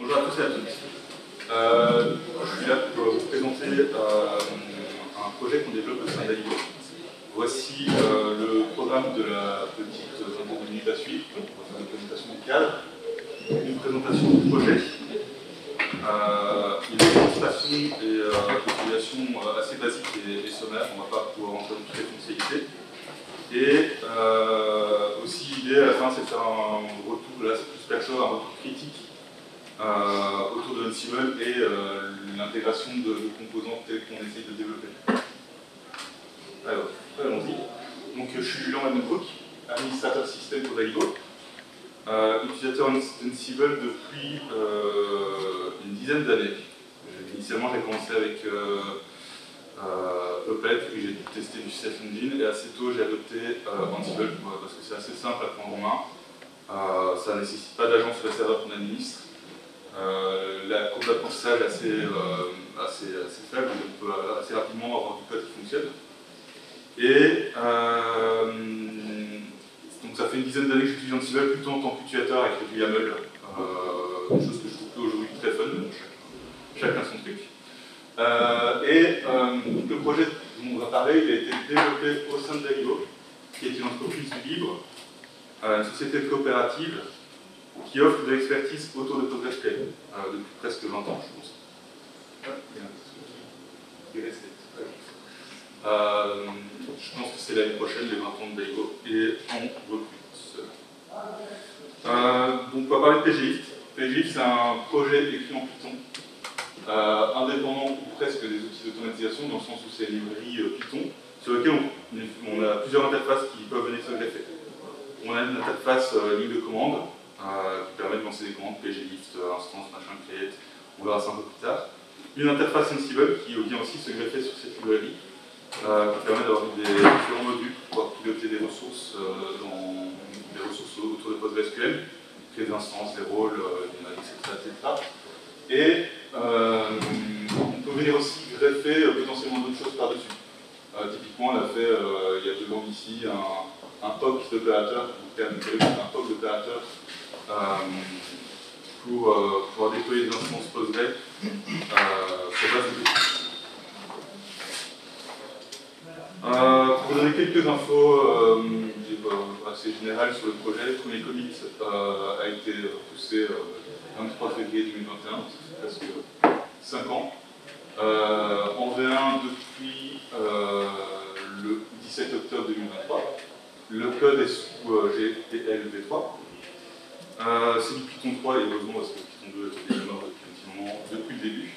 Bonjour à tous et à toutes. Je suis là pour vous présenter un projet qu'on développe au sein d'Aigo. Voici le programme de la petite vingtaine de minutes à suivre. On va faire une présentation du cadre, une présentation du projet, une démonstration et utilisation assez basique et sommaire. On ne va pas pouvoir rentrer dans toutes les fonctionnalités. Et aussi l'idée à la fin, c'est de faire un retour, là c'est plus perso, un retour critique autour de Ansible et l'intégration de composants tels qu'on essaye de développer. Alors, allons-y. Donc je suis Julien Madenbroek, administrateur système pour Aigo, utilisateur d'Ansible depuis une dizaine d'années. Initialement j'ai commencé avec Puppet, puis j'ai testé du Self Engine et assez tôt j'ai adopté Ansible parce que c'est assez simple à prendre en main. Ça ne nécessite pas d'agent sur le serveur qu'on administre. La courbe d'apprentissage est assez faible, donc on peut assez rapidement avoir du code qui fonctionne. Et donc ça fait une dizaine d'années que j'utilise Ansible plutôt en tant qu'utilisateur avec du YAML, une chose que je trouve aujourd'hui très fun, donc chacun son truc. Le projet dont on va parler, il a été développé au sein d'Aigo, qui est une entreprise du libre, une société coopérative qui offre de l'expertise autour de PostgreSQL depuis presque 20 ans, je pense. Je pense que c'est l'année prochaine, les 20 ans d'Aigo, et on recrute. Donc on va parler de PGIFT. PGIFT, c'est un projet écrit en Python, indépendant ou presque des outils d'automatisation, dans le sens où c'est une librairie Python, sur lequel on a plusieurs interfaces qui peuvent venir se greffer. On a une interface ligne de commande, qui permet de lancer des commandes, pglift, instance, machin, create, on verra ça un peu plus tard. Une interface Ansible qui vient aussi se greffer sur cette librairie, qui permet d'avoir des différents modules pour pouvoir piloter des ressources, autour de PostgreSQL, créer des instances, des rôles, etc. Et on peut venir aussi greffer potentiellement d'autres choses par-dessus. Typiquement, on a fait, il y a 2 ans ici, un POC d'opérateurs, un POC d'opérateurs pour pouvoir déployer des instances Postgre sur base de Python. Pour vous donner quelques infos assez générales sur le projet, le premier commit a été poussé le 23 février 2021, donc ça fait presque 5 ans. En V1 depuis le 17 octobre 2023. Le code est sous GPL V3. C'est du Python 3 et heureusement parce que Python 2 était déjà mort depuis un petit moment, depuis le début.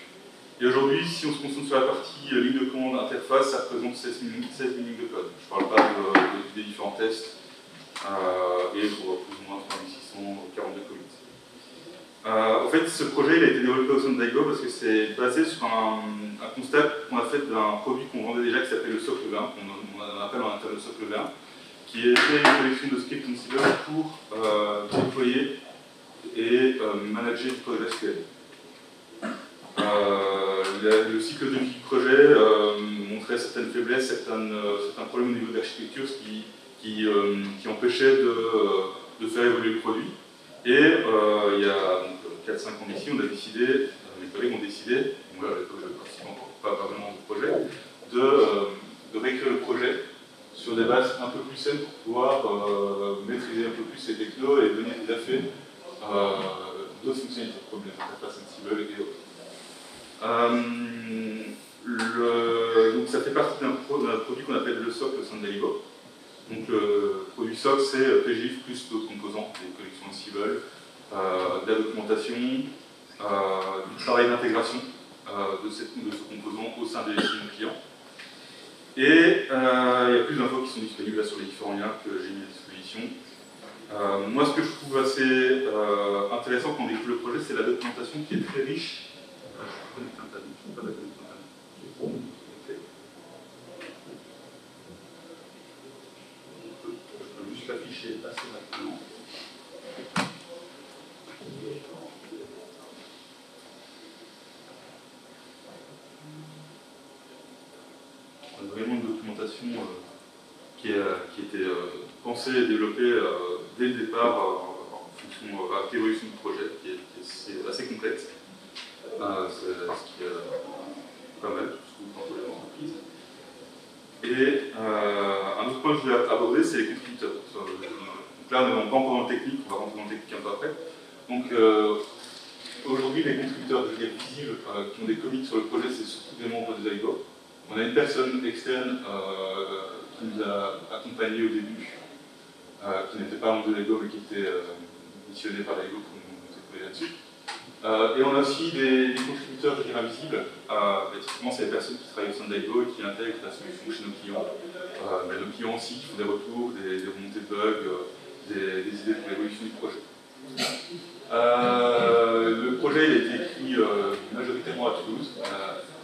Et aujourd'hui, si on se concentre sur la partie ligne de commande interface, ça représente 16 000 lignes de code. Je ne parle pas des différents tests et pour plus ou moins 3642 commits. En fait, ce projet il a été développé au sein d'Aigo parce que c'est basé sur un constat qu'on a fait d'un produit qu'on vendait déjà qui s'appelle le socle 20, qu'on appelle en interne le socle 20, qui était une collection de scripts Ansible pour déployer et manager du PostgreSQL. Le cycle de vie du projet montrait certaines faiblesses, certains problèmes au niveau de l'architecture, ce qui empêchait de faire évoluer le produit. Et il y a 4-5 ans ici, on a décidé, mes collègues ont décidé, moi à l'époque je ne participe encore pas vraiment au projet, de réécrire le projet sur des bases un peu plus saines pour pouvoir maîtriser un peu plus ces technos et donner des effets d'autres fonctionnalités comme les interfaces Ansible et autres. Donc ça fait partie d'un produit qu'on appelle le socle au sein d'Aigo. Donc le produit socle c'est PGIFT plus d'autres composants, des collections Ansible, de la documentation, du travail d'intégration de ce composant au sein des clients. Et il y a plus d'infos qui sont disponibles là sur les différents liens que j'ai mis à disposition. Moi, ce que je trouve assez intéressant quand on découvre le projet, c'est la documentation qui est très riche. Je peux connecter Internet, je ne peux pas la connecter Internet. Je peux juste l'afficher assez rapidement. Vraiment une documentation qui était pensée et développée dès le départ en fonction de l'évolution du projet, qui est c'est assez complexe. Ce qui est pas mal, surtout dans les entreprises. Et un autre point que je voulais aborder, c'est les contributeurs. Donc là, on est pas encore dans le technique, on va rentrer dans le technique un peu après. Donc aujourd'hui, les contributeurs visibles qui ont des commits sur le projet, c'est surtout des membres de LIGO. On a une personne externe qui nous a accompagnés au début, qui n'était pas membre de LIGO, mais qui était missionné par LIGO pour nous épauler là-dessus. Et on a aussi des contributeurs, je dirais, invisibles. Typiquement, c'est les personnes qui travaillent au sein de LIGO et qui intègrent la solution chez nos clients. Mais nos clients aussi qui font des retours, des remontées de bugs, des idées pour l'évolution du projet. Le projet il a été écrit majoritairement à Toulouse.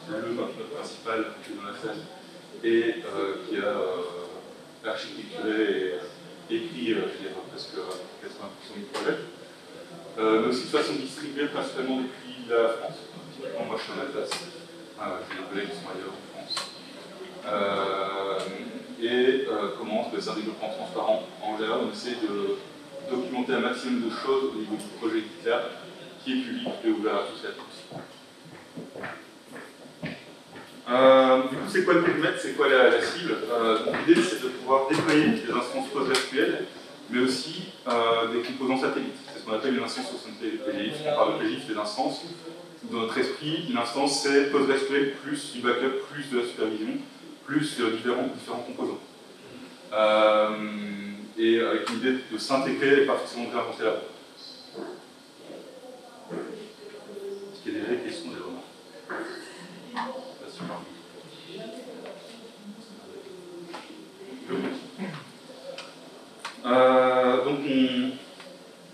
Le notre principal qui est dans la salle et qui a architecturé et écrit, je dirais, presque 80% du projet. Mais aussi de façon distribuée principalement depuis la France. Moi je suis en Alsace, j'ai des collègues qui sont ailleurs en France. Comment c'est un développement transparent. En général, on essaie de documenter un maximum de choses au niveau du projet GitLab qui est public et ouvert à tous et à tous. Du coup, c'est quoi le périmètre, c'est quoi la cible? L'idée, c'est de pouvoir déployer des instances PostgreSQL, mais aussi des composants satellites. C'est ce qu'on appelle une instance au sein de PGIF. On parle de PGIF, des instances. Dans notre esprit, une instance, c'est PostgreSQL plus du backup, plus de la supervision, plus différents composants. Et avec l'idée de s'intégrer et pas forcément de réinventer la roue. Est-ce qu'il y a des vraies questions, des remarques? Donc,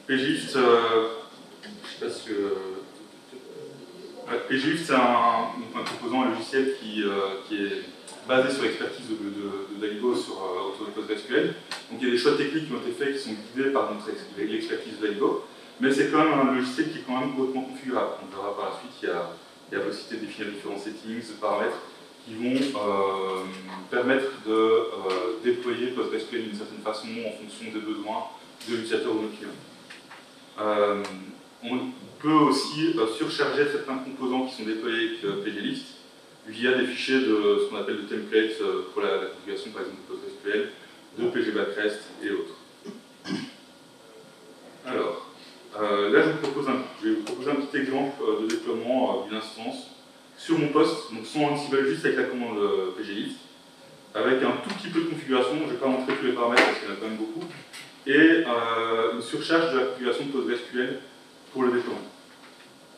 PGIF, je sais pas si PGIF, c'est un composant, un logiciel qui est basé sur l'expertise de LIGO autour de PostgreSQL. Donc il y a des choix techniques qui ont été faits qui sont guidés par l'expertise de LIGO, mais c'est quand même un logiciel qui est quand même hautement configurable. On verra par la suite, il y a la possibilité de définir différents settings, de paramètres qui vont permettre de déployer PostgreSQL d'une certaine façon en fonction des besoins de l'utilisateur ou de notre client. On peut aussi surcharger certains composants qui sont déployés avec PGList via des fichiers de ce qu'on appelle de templates pour la configuration par exemple de PostgreSQL, de PGBackrest et autres. Alors, là je vais vous proposer un petit exemple de déploiement d'une instance sur mon poste, donc sans Ansible, juste avec la commande PGList, avec un tout petit peu de configuration, je ne vais pas montrer tous les paramètres parce qu'il y en a quand même beaucoup, et une surcharge de la configuration de PostgreSQL pour le déploiement.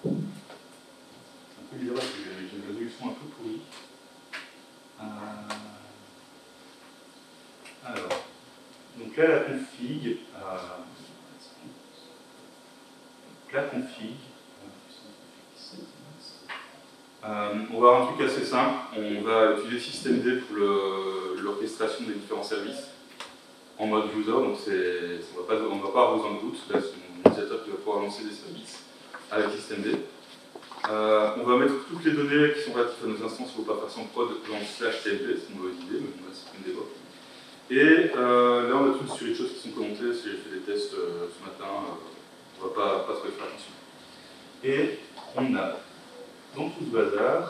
C'est un peu bizarre parce que j'ai une résolution un peu pourrie. Alors, donc là la config, on va avoir un truc assez simple, on va utiliser systemd pour l'orchestration des différents services en mode user, donc on ne va pas avoir besoin de root, là c'est mon utilisateur qui va pouvoir lancer des services avec systemd. On va mettre toutes les données qui sont relatives à nos instances, il ne faut pas faire ça en prod dans /tmp, c'est une mauvaise idée, mais bon, là c'est une développe. Et là on a toute une série de choses qui sont commentées, j'ai fait des tests ce matin, on ne va pas trop y faire attention. Et on a dans tout ce bazar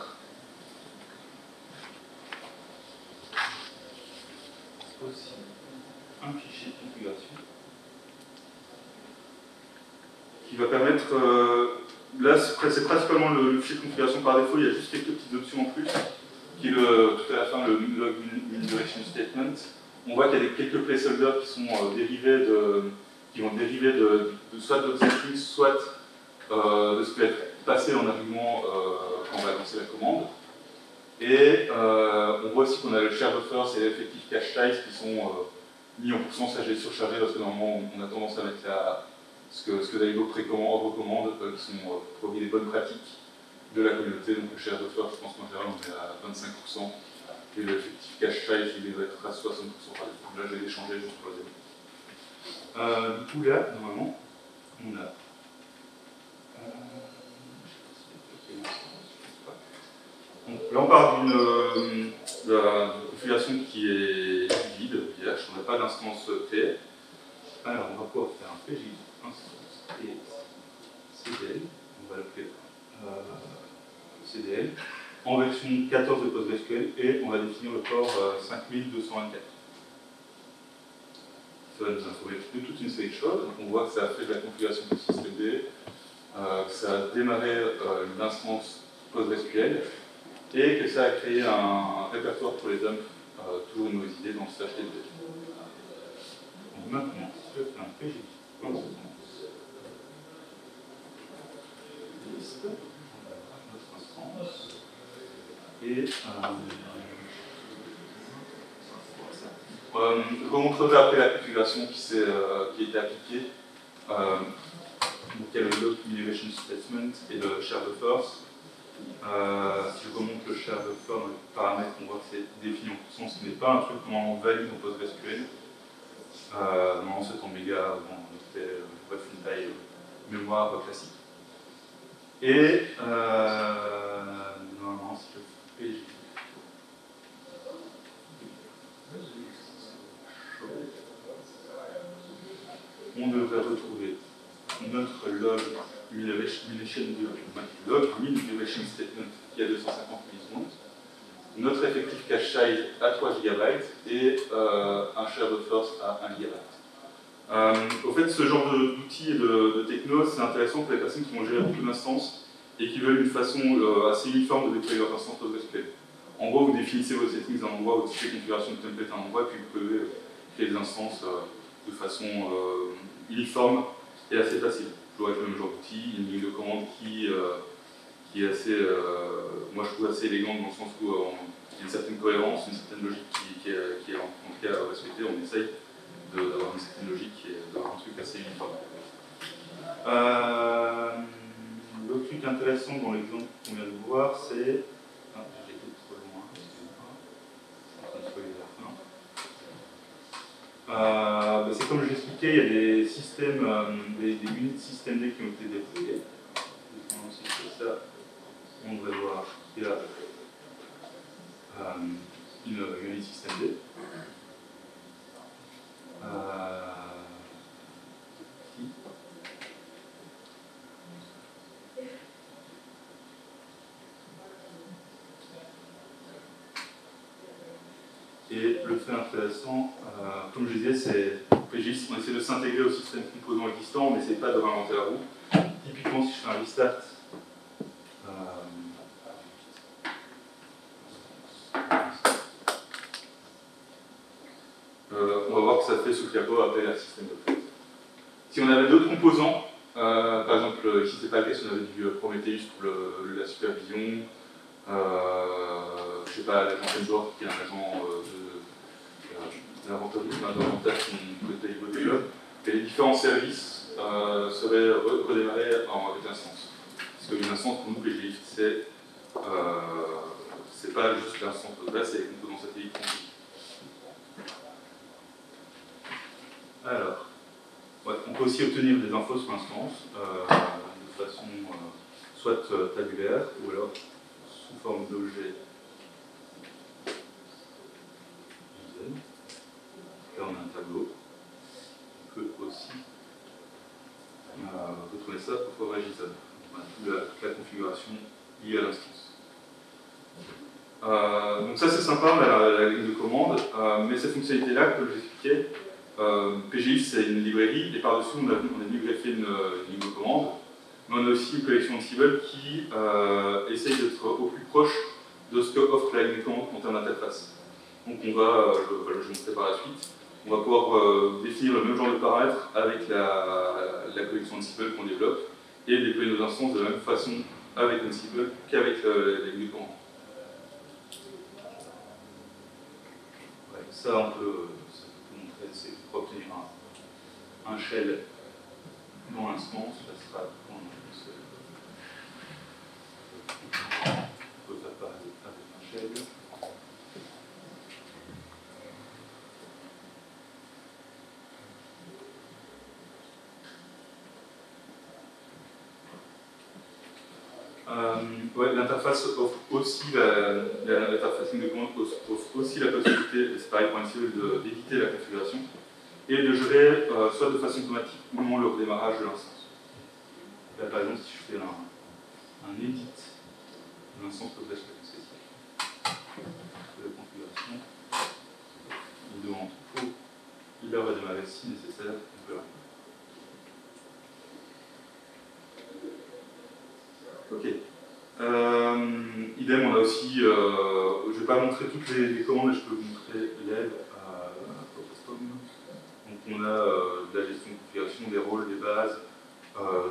aussi un fichier de configuration qui va permettre, là c'est principalement le fichier de configuration par défaut, il y a juste quelques petites options en plus, qui est tout à la fin le log direction statement. On voit qu'il y a quelques placeholders qui sont qui vont dériver de soit de settings, soit de ce qui va être passé en argument quand on va lancer la commande. Et on voit aussi qu'on a le share buffers et l'effectif cache size qui sont mis en pourcentage surchargé parce que normalement on a tendance à mettre ce que LIGO recommande, qui sont produits des bonnes pratiques de la communauté. Donc le share buffer, je pense qu'en général on est à 25%. Et l'effectif cache size, il devrait être à 60% par défaut. Là, je vais l'échanger juste pour la démo. Du coup, là, normalement, on a. Donc, là, on part d'une configuration qui est vide, vierge, on n'a pas d'instance TF. Alors, on va pouvoir faire un PJ instance et CDL. version 14 de PostgreSQL et on va définir le port 5224. Ça va nous informer de toute une série de choses. Donc on voit que ça a fait de la configuration du système D, que ça a démarré une instance PostgreSQL et que ça a créé un répertoire pour les dumps, toujours une mauvaise idée dans ce HTTP. Donc maintenant, je fais un PJ. Liste, notre instance, et je vous montrerai après la configuration qui a été appliquée. Donc il y a le log migration statement et le share buffers. Si je remonte le share buffer dans les paramètres, on voit que c'est défini en %, ce n'est pas un truc normalement valide en PostgreSQL. Normalement c'est en méga, bon, c'était bref, une taille mémoire classique. Et normalement si je fais PJ, on devrait retrouver notre log migration statement qui a 250 millisecondes, notre effectif cache size à 3 GB et un share buffers à 1 GB. Au fait, ce genre d'outils et de techno, c'est intéressant pour les personnes qui vont gérer beaucoup d'instances et qui veulent une façon assez uniforme de déployer leur instance PostgreSQL. En gros, vous définissez vos settings à un endroit, votre configuration de template à un endroit, puis vous pouvez créer des instances de façon uniforme et assez facile. Toujours avec le même genre d'outil, une ligne de commande qui est assez, moi je trouve assez élégante dans le sens où il y a une certaine cohérence, une certaine logique qui est en tout cas respectée. On essaye d'avoir une certaine logique et d'avoir un truc assez uniforme. Le truc intéressant dans l'exemple qu'on vient de voir, c'est... Ah, j'ai été trop loin, excusez-moi. C'est comme je l'expliquais, il y a des systèmes, des units système D qui ont été déployés. Si je fais ça, on devrait voir qu'il y a une unit système D. Et le fait intéressant, comme je disais, c'est PGIS, on essaie de s'intégrer au système composant existant, on n'essaie pas de réinventer la roue. Typiquement, si je fais un restart, on va voir que ça fait ce Fiapo appelle un système de fait. Si on avait d'autres composants, par exemple, ici c'est pas le cas, si on avait du Prometheus pour la supervision, je sais pas, l'agent Tensor qui est un agent d'inventaire qu'on peut développer, et les différents services seraient redémarrés avec l'instance. Parce qu'une instance pour nous, PGIF, c'est pas juste l'instance de base, c'est les composants satellites. Alors, ouais, on peut aussi obtenir des infos sur l'instance de façon soit tabulaire ou alors sous forme d'objet. Là, on a un tableau. On peut aussi retrouver ça pour format JSON. On a toute la configuration liée à l'instance. Donc ça c'est sympa, la ligne de commande, mais cette fonctionnalité-là, comme je l'expliquais, PGIF c'est une librairie, et par-dessus on a greffé une ligne de commande, mais on a aussi une collection de cibles qui essaye d'être au plus proche de ce que offre la ligne de commande en termes d'interface. Donc on va, je vais montrer par la suite, on va pouvoir définir le même genre de paramètres avec la collection de cibles qu'on développe, et déployer nos instances de la même façon avec une cible qu'avec la ligne de commande. Ça, on peut montrer, c'est pour obtenir un shell dans l'instance, ça sera on peut faire pareil avec un shell. Ouais, l'interface offre aussi l'interfacing de commande offre aussi la possibilité, et c'est pareil pour Ansible, d'éditer la configuration et de gérer soit de façon automatique ou non le redémarrage de l'instance. Là par exemple, si je fais un edit de l'instance PostgreSQL, de configuration. Il demande faux. Il va redémarrer si nécessaire. On verra. Ok. Idem, on a aussi, je ne vais pas montrer toutes les commandes, mais je peux vous montrer l'aide à Postcom. Donc on a de la gestion de configuration, des rôles, des bases,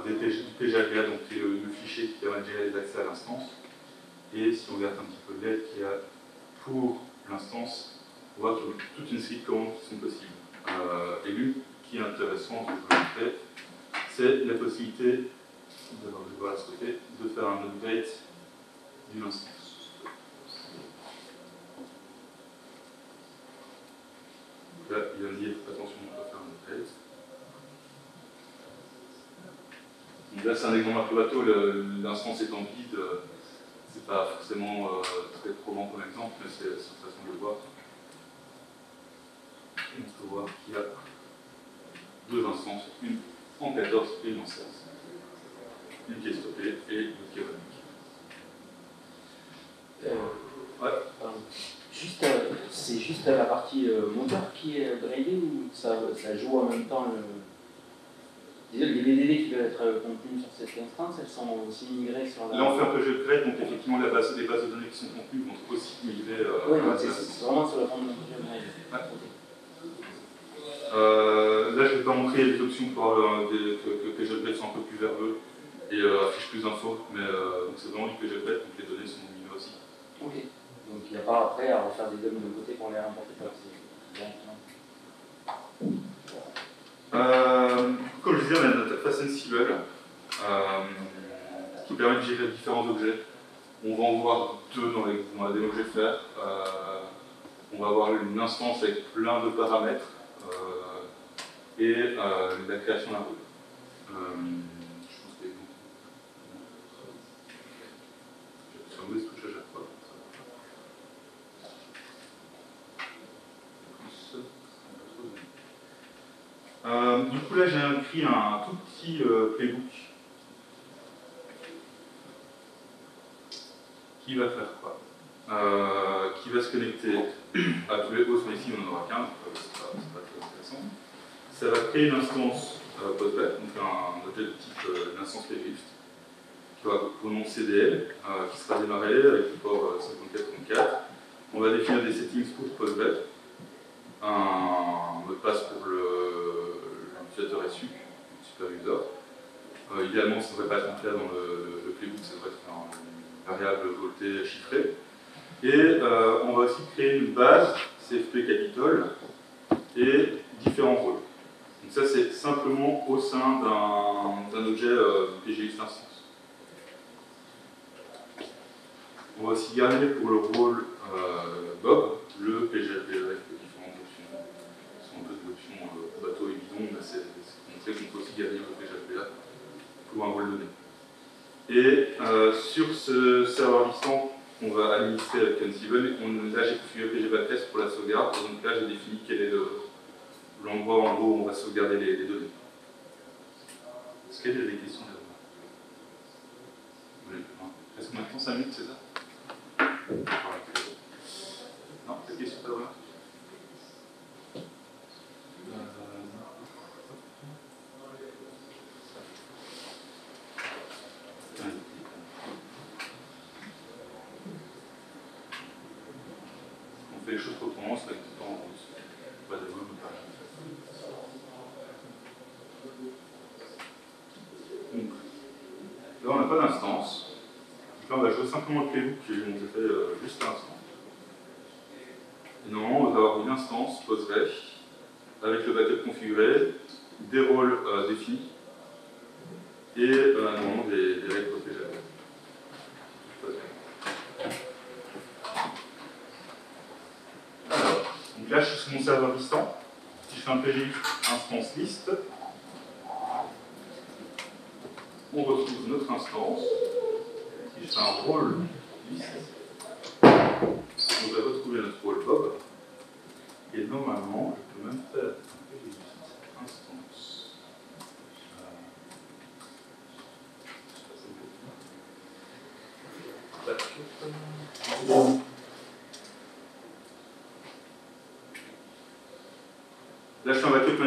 du PGAVA, donc qui est le fichier qui permet de gérer les accès à l'instance. Et si on regarde un petit peu l'aide qu'il y a pour l'instance, on voit qu'il y a toute une série de commandes qui sont possibles. Et l'une qui est intéressante, que je vous montrer, c'est la possibilité de faire un update d'une instance. Donc là, il va me dire attention, on va faire un update. Donc là, c'est un exemple un peu bateau, l'instance étant vide, c'est pas forcément très probant comme exemple, mais c'est une façon de le voir. Et on peut voir qu'il y a deux instances, une en 14 et une en 16. Une qui est stoppée et une qui est runique. Ouais. C'est juste la partie moteur qui est upgradée ou ça joue en même temps les DDD qui doivent être contenus sur cette instance, elles sont aussi migrées sur la... Là, on fait un peu jeu de grade, donc effectivement, les bases de données qui sont contenues vont aussi migrer. Oui, c'est vraiment sur la forme d'un jeu de grade. Là, je ne vais pas montrer les options pour que les jeux de grade sont un peu plus verbeux et affichent plus d'infos, mais c'est vraiment du jeu de grade, donc les données sont migrées aussi. Ok. Donc il n'y a pas après à refaire des DOM de côté pour les remporter. Comme je disais, on a une interface Ansible qui permet de gérer différents objets. On va en voir deux dans la démo que je vais faire. On va avoir une instance avec plein de paramètres et la création d'un rôle. Je pense que c'est un mauvaise touche à chaque fois. Du coup, là, j'ai écrit un tout petit playbook qui va faire quoi? Qui va se connecter à tous les hosts, mais ici on n'en aura qu'un, donc c'est pas très intéressant. Ça va créer une instance Postgres, donc un objet de type l'instance PGIFT, qui va pour nom CDL, qui sera démarré avec le port 5434. On va définir des settings pour Postgres, un mot de passe pour l'utilisateur SU, le super user. Idéalement, ça ne devrait pas être en clair dans le playbook, ça devrait être une variable voltée chiffrée. Et on va aussi créer une base CFP Capitol et différents rôles. Donc ça, c'est simplement au sein d'un objet PGX instance. On va aussi garder pour le rôle Bob le PGAP avec différentes options. Ce sont un peu des options bateau et bidon, mais c'est montré qu'on peut aussi garder le PGAP pour un rôle donné. Et sur ce serveur distant, on va administrer avec Ansible. Là, j'ai configuré PGBackTest pour la sauvegarde. Donc là, j'ai défini quel est l'endroit en gros où on va sauvegarder les données. Est-ce qu'il y a des questions là-bas? Oui. Est-ce qu'on a le temps 5 minutes, c'est ça? Non, pas de questions là-bas? On fait les choses autrement, ça va être tout le temps en plus. Pas de même, pas. Donc, là, on n'a pas d'instance. Donc là, on va jouer simplement le playbook que je vous ai fait juste à l'instant. Et normalement, on va avoir une instance Postgres avec le backup configuré, des rôles définis et normalement des règles protégées. Alors, donc là, je suis sur mon serveur distant. Si je fais un PGI instance list, on retrouve notre instance. Si je fais un rôle list, on va retrouver notre rôle Bob. Et normalement, je peux même faire un PGI instance.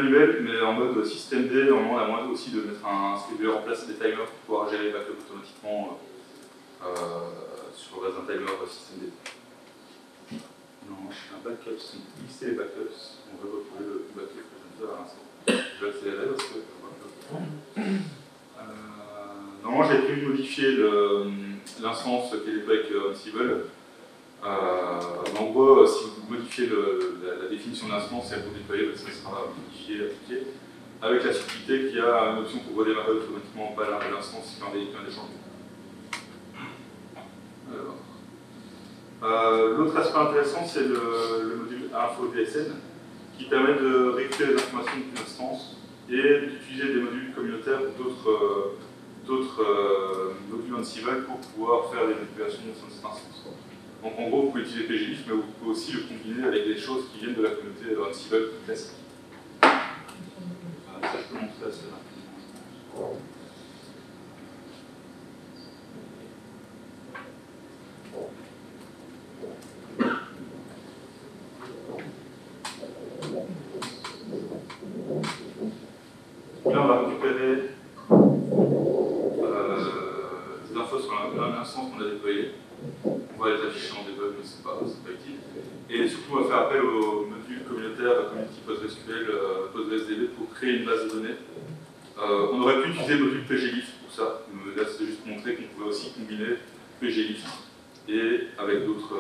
manuel, mais en mode système D, normalement on a moyen aussi de mettre un scheduler en place des timers pour pouvoir gérer les backups automatiquement sur base d'un timer système D. Non, un backup, c'est lister les backups. On va retrouver le backup que je viens de faire à l'instant. Je vais accélérer parce que. Normalement, j'avais prévu de modifier l'instance qui est déployée avec Ansible. Mais en gros, si vous modifiez la définition d'instance et elle vous déployer, ça sera modifié, appliqué. Avec la subtilité qu'il y a une option pour redémarrer automatiquement l'instance si un des changements. L'autre aspect intéressant, c'est le module info DSN qui permet de récupérer les informations d'une instance et d'utiliser des modules communautaires ou d'autres modules Ansible pour pouvoir faire des manipulations au sein de cette instance. Donc en gros, vous pouvez utiliser PGIF, mais vous pouvez aussi le combiner avec des choses qui viennent de la communauté Ansible classique. Ça, je peux montrer assez rapidement. Là, on va récupérer des infos sur l'instance qu'on a déployée. On va les afficher en debug, mais c'est pas utile. Et surtout, on va faire appel au module communautaire Community PostgreSQL, PostgreSDB pour créer une base de données. On aurait pu utiliser le module PGList pour ça. Là, c'est juste pour montrer qu'on pouvait aussi combiner PGList et avec d'autres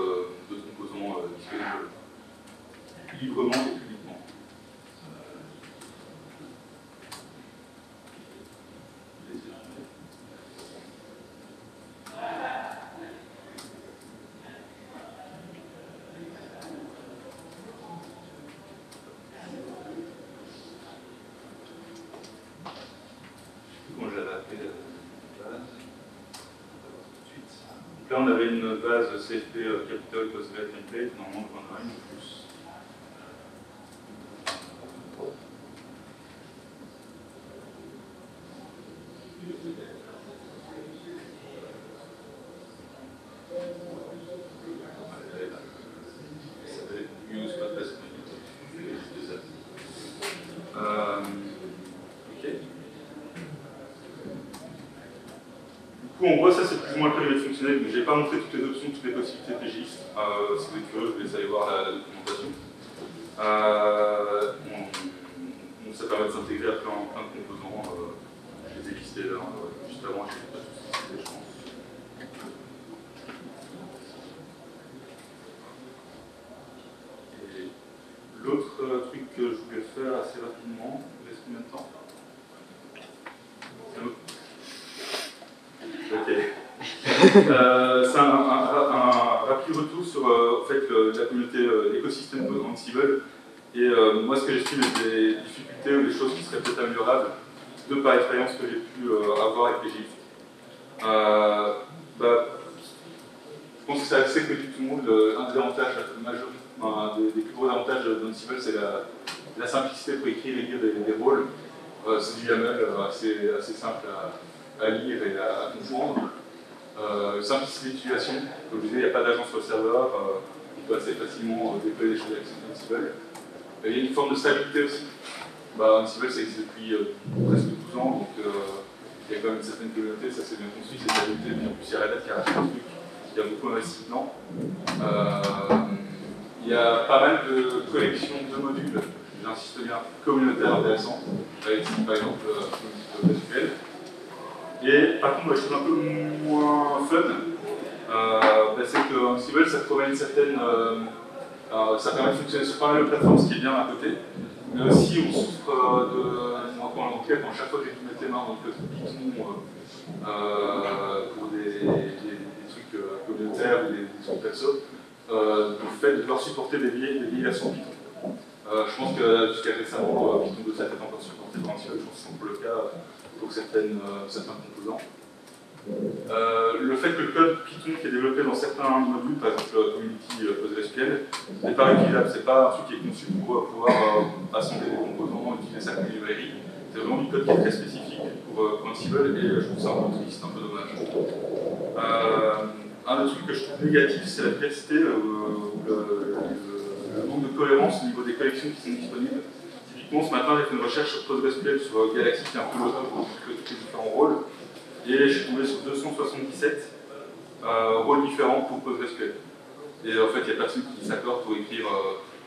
composants disponibles librement et publiquement. Là, on avait une base CFP Capital Postgres Template, normalement, on en a une de plus. Ça s'appelle Use Postgres. Ok. Du coup, en gros, ça c'est plus ou moins le périmètre fonctionnel, mais je n'ai pas montré toutes les options, toutes les possibilités PGIST. Si vous êtes curieux, je vous laisse aller voir la documentation. Donc ça permet de s'intégrer après en plein de composants. Je les ai listés là, juste avant, je ne sais pas tous les chances. Et l'autre truc que je voulais faire assez rapidement, il reste combien de temps? Ok. C'est un rapide retour sur en fait, la communauté, l'écosystème Ansible. Et moi, ce que j'estime des difficultés ou des choses qui seraient peut-être améliorables, de par l'expérience que j'ai pu avoir avec les GIF. Je pense que c'est assez connu de tout le monde. Un des avantages majeurs, des plus gros avantages d'Ansible, c'est la simplicité pour écrire et lire des rôles. C'est du YAML assez simple à lire et à comprendre. Simplicité d'utilisation, comme je disais, il n'y a pas d'agent sur le serveur, on peut assez facilement déployer des choses avec Ansible. Il y a une forme de stabilité aussi. Ansible, ça existe depuis presque 12 ans, donc il y a quand même une certaine communauté, ça s'est bien construit, cette stabilité, puis en plus il y a Red Hat qui a racheté un truc, il y a beaucoup investi dedans. Il y a pas mal de collections de modules, j'insiste bien, communautaires intéressantes, avec par exemple SQL. Et par contre, la chose un peu moins fun, c'est que Ansible, ça promet une certaine. Ça permet de fonctionner sur pas mal de plateformes, ce qui est bien à côté. Mais aussi, on souffre en tout cas, quand chaque fois que j'ai dû mettre les mains dans le code Python pour des trucs communautaires ou des trucs perso, le fait de devoir supporter des vieilles versions Python. Je pense que jusqu'à récemment, Python 2.7 est encore supporté par Ansible, je pense que c'est encore le cas pour certains composants. Le fait que le code Python qui est développé dans certains modules, par exemple Community PostgreSQL, n'est pas réutilisable. C'est pas un truc qui est conçu pour pouvoir assembler des composants, utiliser sa librairie. C'est vraiment du code qui est très spécifique pour Ansible et je trouve ça un peu triste, un peu dommage. Un des trucs que je trouve négatif, c'est la diversité, le manque de cohérence au niveau des collections qui sont disponibles. typiquement, ce matin, j'ai fait une recherche sur PostgreSQL sur Galaxy, qui est un peu le hub de tous les différents rôles. Et je suis tombé sur 277 rôles différents pour PostgreSQL. Et en fait, il n'y a personne qui s'accorde pour écrire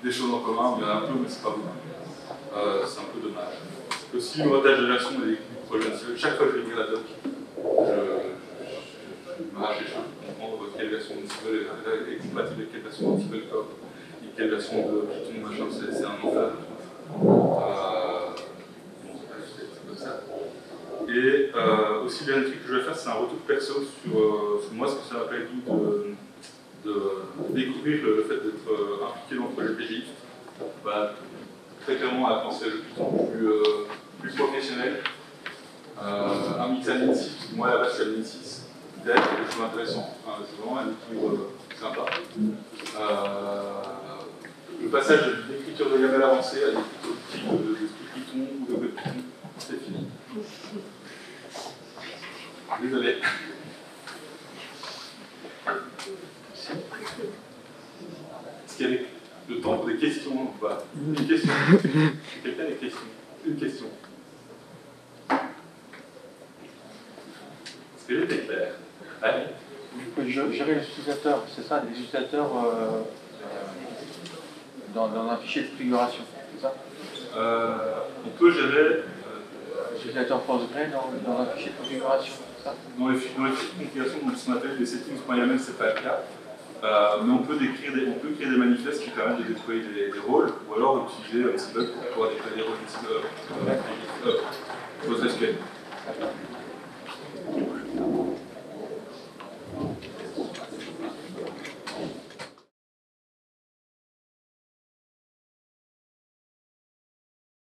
des choses en commun. Il y en a un peu, mais c'est pas beaucoup. C'est un peu dommage. Aussi, le montage de version des projets. Chaque fois que je vais lire la doc, je m'arrache les cheveux pour comprendre quelle version d'Ansible est compatible avec quelle version d'Ansible Core et quelle version de Python, machin. C'est un enfer. C'est comme ça. Et aussi, le dernier truc que je vais faire, c'est un retour perso sur moi, ce que ça m'a permis de découvrir le fait d'être impliqué dans le projet PGIF. Très clairement à penser à jeu Python plus professionnel. Un mix à Min 6, parce que moi à la base je suis à Min 6, peut-être quelque chose d'intéressant. C'est vraiment un équilibre sympa. Le passage d'écriture de YAML avancée à l'écriture de script Python ou de code Python, c'est fini. Désolé. Est-ce qu'il y a le temps pour des questions ou pas? Une question. Quelqu'un a des questions? Une question. Est-ce que j'étais clair? Allez. Gérer les utilisateurs, c'est ça, les utilisateurs dans un fichier de configuration, c'est ça? On peut gérer les utilisateurs Postgre dans un fichier de configuration, c'est ça? Dans les fichiers de configuration, donc ce qu'on appelle les settings.yaml, c'est pas le cas. Mais on peut créer des manifestes qui permettent de déployer des rôles, ou alors utiliser Ansible pour pouvoir déployer des rôles PostgreSQL.